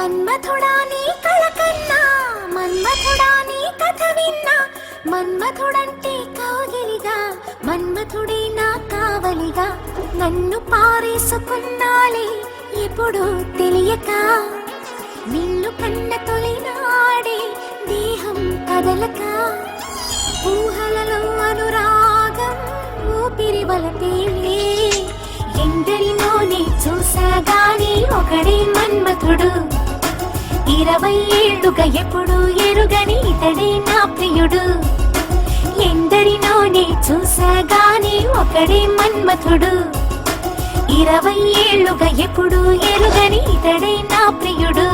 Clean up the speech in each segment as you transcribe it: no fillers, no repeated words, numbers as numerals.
మన్మథుడా నీ కళ కన్నా, మన్మథుడా నీ కథ విన్నా, మన్మథుడంటే కౌగిలిగా, మన్మథుడే నా కావలిగా, నన్ను పారేసుకున్నాలే ఎప్పుడు తెలియక, నిన్ను కన్న తొలినాడే దేహం కదలక, ఊహలలో అనురాగం ఊపిరి వలపేలే, ఎందరినోనే చూసాగాని ఒకడే మన్మథుడు, 20 ఏళ్లుగా ఎప్పుడు ఎరుగని ఇతడే నా ప్రియుడు, ఎందరినోనే చూసాగాని ఒకడే మన్మథుడు, 20 ఏళ్లుగా ఎప్పుడు ఎరుగని ఇతడే నా ప్రియుడు.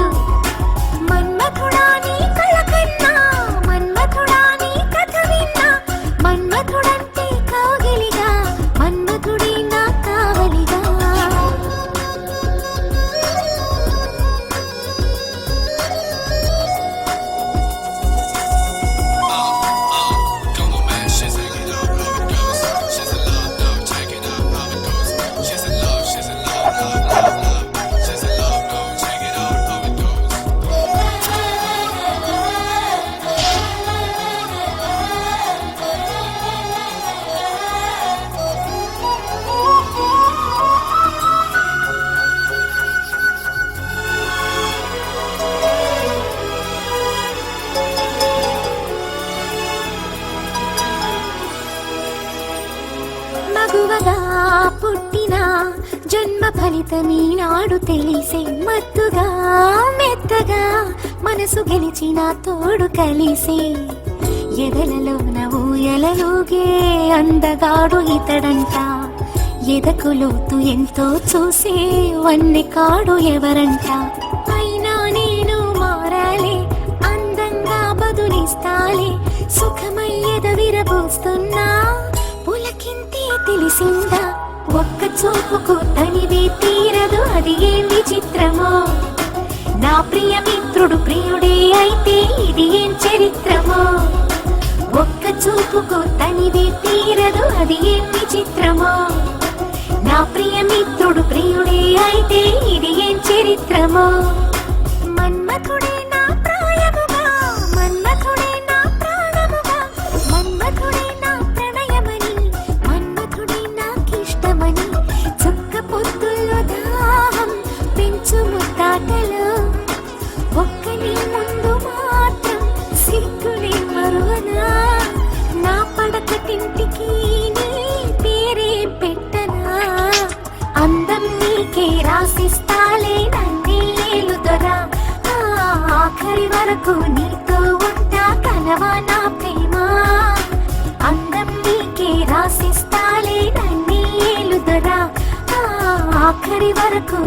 మన్మథుడా నీ కళ కన్నా, మన్మథుడా నీ కథ విన్నా, మన్మథుడంటే కౌగిలిగా, మన్మథుడే నా కావలిగా. మగువగా పుట్టిన జన్మ ఫలితమీనాడు తెలిసే, మత్తుగా మెత్తగా మనసు గెలిచిన తోడు కలిసే, ఎదలలోన ఊయలలోగే అందగాడు ఇతడంట, ఎదకు లోతు ఎంతో చూసే వన్నె కాడు ఎవరంట, అయినా నేను మారాలే అందంగా బదులిస్తాలే, సుఖమయ్యద విరబోస్తున్నా పులకింతే తెలిసిందా, ఒక్క చూపుకు తనివే తీరదు అది ఏం విచిత్రమో, నా ప్రియ మిత్రుడు ప్రియుడే అయితే ఇది ఏం చరిత్రమో, ఒక్క చూపుకు తనివే తీరదు అది ఏం విచిత్రమో, నా ప్రియ మిత్రుడు ప్రియుడే అయితే ఇది ఏం చరిత్రమో. మన్మథుడే నా ప్రాయముగా, మన్మథుడే నా ప్రాణముగా, మన్మథుడే నా ప్రణయమని, మన్మథుడే నాకిష్టమని, చుక్క పొద్దుల్లో దాహం పెంచు ముద్దాటలు, ఒక్కని ముందు మాత్రం సిగ్గుని మరువనా, నా పడకటింటికి నీ పేరే పెట్టనా, అందం నీకే రాసిస్తాలే నన్నే ఏలుదొరా, ఆఖరి వరకు నీతో ఉంటా కలవా నా ప్రేమ, అందం నీకే రాసిస్తాలే నన్నే ఏలుదొరా, ఆఖరి వరకు